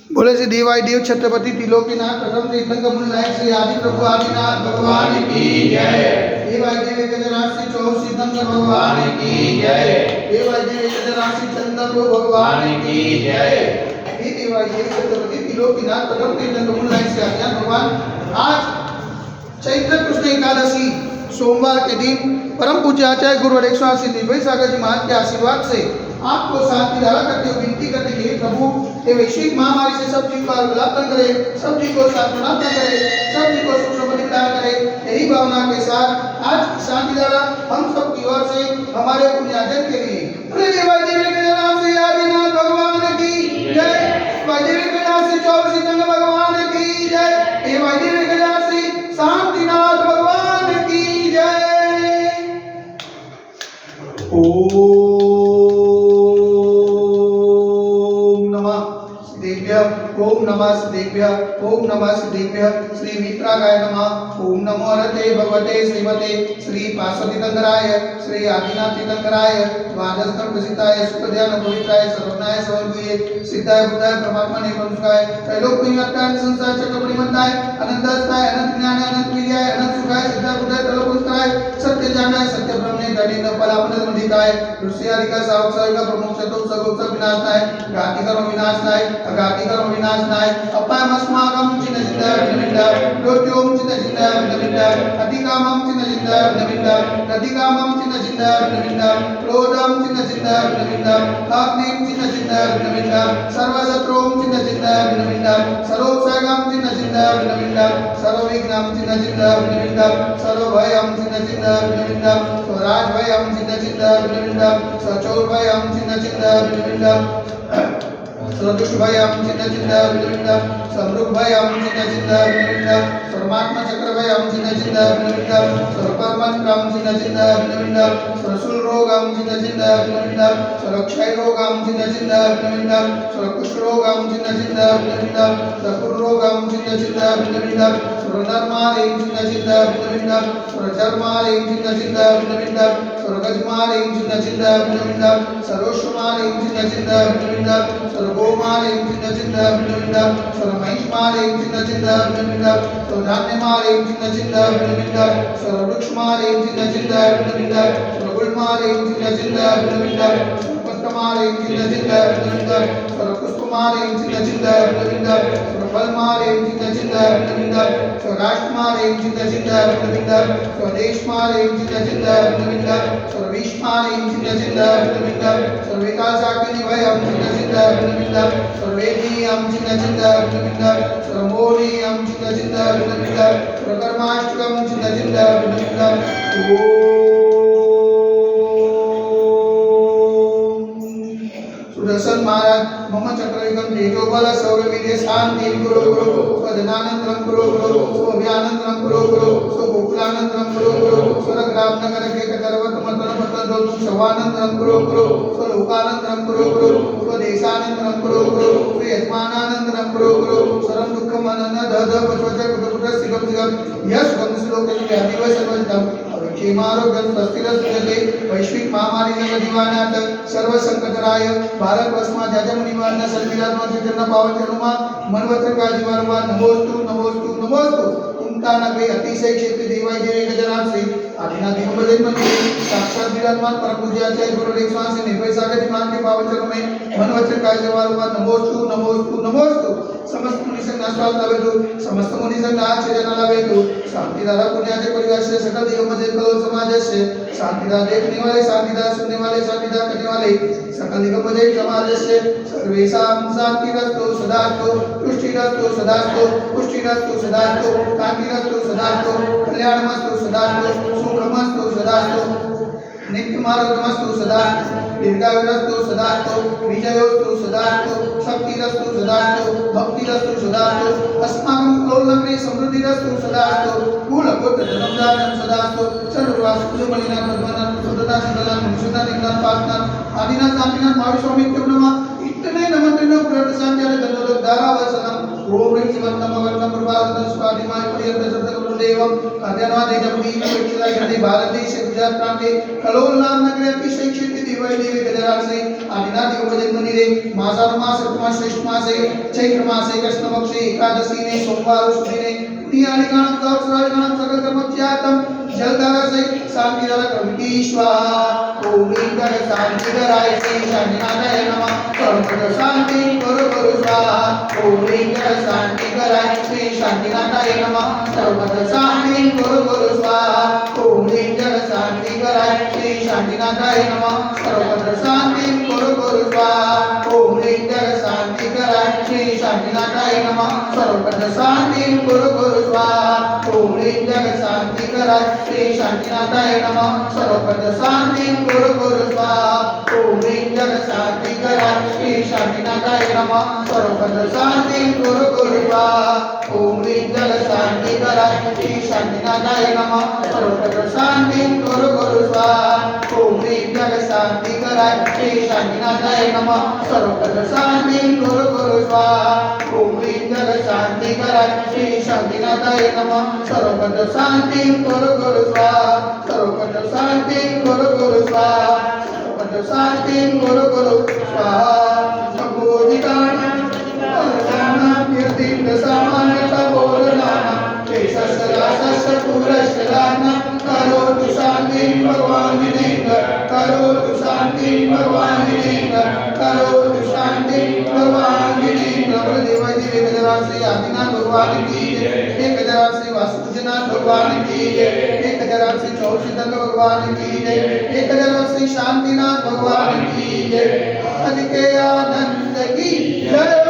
बोले श्री देवाय देव छत्रपति त्रिलोकीनाथ प्रथम तीर्थंकर नायक श्री आदि प्रभु आदिनाथ भगवान की जय। देवाय देव गजराज श्री चौर तीर्थंकर भगवान की जय। देवाय देव गजराज श्री चंद्र प्रभु भगवान की जय। देवाय देव छत्रपति त्रिलोकीनाथ प्रथम तीर्थंकर नायक श्री आदिनाथ भगवान। आज चैत्र कृष्ण एकादशी सोमवार के दिन परम पूज्य आचार्य गुरुवर 180 निर्भय सागर जी महाराज के आशीर्वाद से आपको शांति धारा करते हुए विनती करने के लिए प्रभु ये वैश्विक महामारी से सब जीव का लाभ करे, सब जीव को सांत्वना करे, सब जीव को सुख समृद्धि प्रदान करे। यही भावना के साथ आज शांति धारा हम सब की ओर से हमारे पुण्यार्जन के लिए भगवान की जय। भगवान की जय। शांतिनाथ भगवान की जय। ओम नमः सिद्धेभ्य ओम नमः सिद्धेभ्य श्री मित्रागाय नमः। ओम नमो हरते भगवते श्रीमते श्री पार्वती तंगराय श्री आदिनाथ तीर्थंकराय द्वादश प्रसिद्धाय सुखदयान पवित्राय सर्वज्ञाय सर्वज्ञे सिद्धाय बुद्धाय परमात्मने परमसुखाय त्रैलोक निवासाय संसार चक्र परिमंताय अनंतस्थाय अनंत ज्ञान अनंत विद्याय अनंत सुखाय सिद्धाय बुद्धाय त्रैलोकस्थाय सत्य ज्ञानाय सत्य ब्रह्मणे गणिन फलापन मंडिताय ऋषियारिका सावक साविका प्रमुख चतुर्थ सगुप्त विनाशनाय घाति कर्म विनाशनाय अघाति कर्म विनाशनाय अपायमस्माकं चिन्ह चिन्ह विनमिता रोत्योम चिन्ह चिन्ह विनमिता अधिकामं चिन्ह चिन्ह विनमिता अधिकामं चिन्ह चिन्ह विनमिता क्रोधं चिन्ह चिन्ह विनमिता अग्निं चिन्ह चिन्ह विनमिता सर्वशत्रुं चिन्ह चिन्ह विनमिता सर्वोपसर्गं चिन्ह चिन्ह विनमिता सर्वविघ्नं चिन्ह चिन्ह विनमिता सर्वभयं चिन्ह चिन्ह विनमिता स्वराजभयं चिन्ह चिन्ह विनमिता सचोरभयं चिन्ह चिन्ह विनमिता सर्वदुष्टभयं चिन्ह चिन्ह विनमिता समृद्धभयं चिन्ह चिन्ह विनमिता सर्वात्मचक्रभयं चिन्ह चिन्ह विनमिता सर्वकर्मणं चिन्ह चिन्ह विनमिता सर्वशूलरोगं चिन्ह चिन्ह विनमिता सर्वक्षयरोगं चिन्ह चिन्ह विनमिता सर्वकुष्ठरोगं चिन्ह चिन्ह विनमिता सर्वरोगं चिन्ह चिन्ह विनमिता सर्वधर्मालयं चिन्ह चिन्ह विनमिता सर्वचर्मालयं चिन्ह चिन्ह विनमिता सर्वगजमालयं चिन्ह चिन्ह विनमिता सर्वोष्मालयं चिन्ह चिन्ह विनमिता सर्वगोमालयं चिन्ह चिन्ह विनमिता सर्वमहिष्मालयं चिन्ह चिन्ह विनमिता सर्वधान्यमालयं चिन्ह चिन्ह विनमिता सर्ववृक्षमालयं चिन्ह चिन्ह विनमिता सर्वगुल्मालयं चिन्ह चिन्ह विनमिता सर्वपत्रमालयं चिन्ह चिन्ह विनमिता सर्वपुष्पमालयं चिन्ह चिन्ह विनमिता सर्वफलमालयं चिन्ह चिन्ह विनमिता सर्वराष्ट्रमालयं चिन्ह चिन्ह विनमिता स्वदेशमालयं चिन्ह चिन्ह विनमिता सर्वविश्वमालयं चिन्ह चिन्ह विनमिता सर्वेकाशाग्निभयं चिन्ह चिन्ह विनमिता सर्वेदीयं चिन्ह चिन्ह विनमिता सर्वमोदीयं चिन्ह चिन्ह विनमिता सर्वकर्माष्टकं चिन्ह चिन्ह विनमिता। सुदर्शन महाराज मम चक्रयुगं तेजोबल सौरवीर्य शांति गुरु गुरु स्वजनानंतरं गुरु गुरु स्वव्यानंतरं गुरु गुरु स्वगोकुलानंतरं गुरु गुरु स्वरग्राम नगर के कतरवत मतन मतन दो शवानंतरं गुरु गुरु स्वलोकानंतरं गुरु गुरु स्वदेशानंतरं गुरु गुरु स्वयजमानानंतरं गुरु गुरु सर्व दुःखम अनन दद पशवच कुटुंब सिगम सिगम यश गम श्लोक के अधिवस सर्वजम क्षेमारोग्यं स्वस्तिरस्ते वैश्विक महामारी जीवानाथ सर्व संकटराय भारत वर्षमा जाजम निवारण सर्विरात्मा चैतन्य पावन चरुमा मनवचन का जीवानुमा नमोस्तु नमोस्तु नमोस्तु उमता नगरी अतिशय क्षेत्र देवाय देवी गजराज से आदिनाथ दिगंबर मंदिर साक्षात विराजमान परम पूज्य आचार्य गुरु रेखवा से निर्भय सागर जी महाराज के पावन चरणों में मनवचन का जीवानुमा नमोस्तु नमोस्तु नमोस्तु समस्त मुनि संघ नाशवाल लावेतु समस्त मुनि संघ आचरण लावेतु शांतिदारा पुण्याचे परिवार से सकल दिगंबर कलो समाज से शांतिदार देखने वाले शांतिदार सुनने वाले शांतिदार करने वाले सकल दिगंबर समाज से सर्वेषां शांतिरस्तु सदास्तु तुष्टिरस्तु सदास्तु पुष्टिरस्तु सदास्तु कांतिरस्तु सदास्तु कल्याणमस्तु सदास्तु सुखमस्तु सदास्तु नित्यमारोग्यमस्तु सदास्तु दीर्घायुरस्तु सदास्तु विजयोस्तु सदास्तु शक्तिरस्तु सदास्तु भक्तिरस्तु सदास्तु अस्माकं कुलोलग्ने समृद्धिरस्तु सदास्तु कुलपुत्र धनधान्यं सदास्तु सर्ववास्तु मलिना पद्मनाभ सदता संगला मुनिषदा निगनाथ पासनाथ आदिनाथ शांतिनाथ महाविश्वामित्र नमः इतने नमन्त्रिनो प्रसाद्याले दंडोदक धारावसनम ओम ह्रीं शिवं नमः वर्णं प्रभावतं स्वादिमाय पर्यंत सतगुरु देवम अध्ययनवादे जपदी विचिता गति भारत देश गुजरात प्रांते कलोल नाम नगरे अतिशय क्षिति दिवय देवी गजरासे आदिनाथ उपजन्मनि रे मासार मास सप्तमा श्रेष्ठ मासे चैत्र मासे कृष्ण पक्षे एकादशी ने सोमवार सुदी ने पुण्यानि गणम सहस्राणि सकल कर्मच्यातम जलधारा से शांति धारा कविति स्वाहा ओम ह्रीं गण शांति कराय से शांतिनाथाय नमः सर्वत्र शांति गुरु स्वाहा ओम ह्रीं गण शांति कराय से शांतिनाथाय नमः सर्वत्र शांति गुरु स्वाहा ओम ह्रीं गण शांति कराय से शांतिनाथाय नमः सर्वत्र शांति गुरु स्वाहा ओम ह्रीं गण शांति कराय से शांतिनाथाय नमः सर्वत्र शांति गुरु स्वाहा ओम ह्रीं गण शांति कराय श्री शांतिनाथाय नमः सर्वपद शांति गुरु स्वाहा ओम ह्रीं जग शांति कराय श्री शांतिनाथाय नमः सर्वपद शांति गुरु स्वाहा ओम ह्रीं जग शांति कराय श्री शांतिनाथाय नमः सर्वपद शांति गुरु स्वाहा ओम ह्रीं जग शांति कराय श्री शांतिनाथाय नमः सर्वपद शांति गुरु स्वाहा ओम ह्रीं जग शांति कराय श्री शांतिनाथाय नमः सर्वपद शांति गुरु स्वाहा सर्वपद शांति गुरु स्वाहा सर्वपद शांति गुरु स्वाहा संबोधितानि वरदानां यतीन्द्र सामान्यता बोधनानां शेषस्य पुरस्कराणां करोतु शांति भगवान् जिनेन्द्र करोतु शांति भगवान् जिनेन्द्र करोतु शांति भगवान् जिनेन्द्र बलदेव देवी गजराज आदिनाथ भगवान की जय एक गजराज से वासुदेवनाथ भगवान की जय एक गजराज से चौसिदंग भगवान की जय एक गजराज से शांतिनाथ भगवान की जय अधिके आनंद की जय।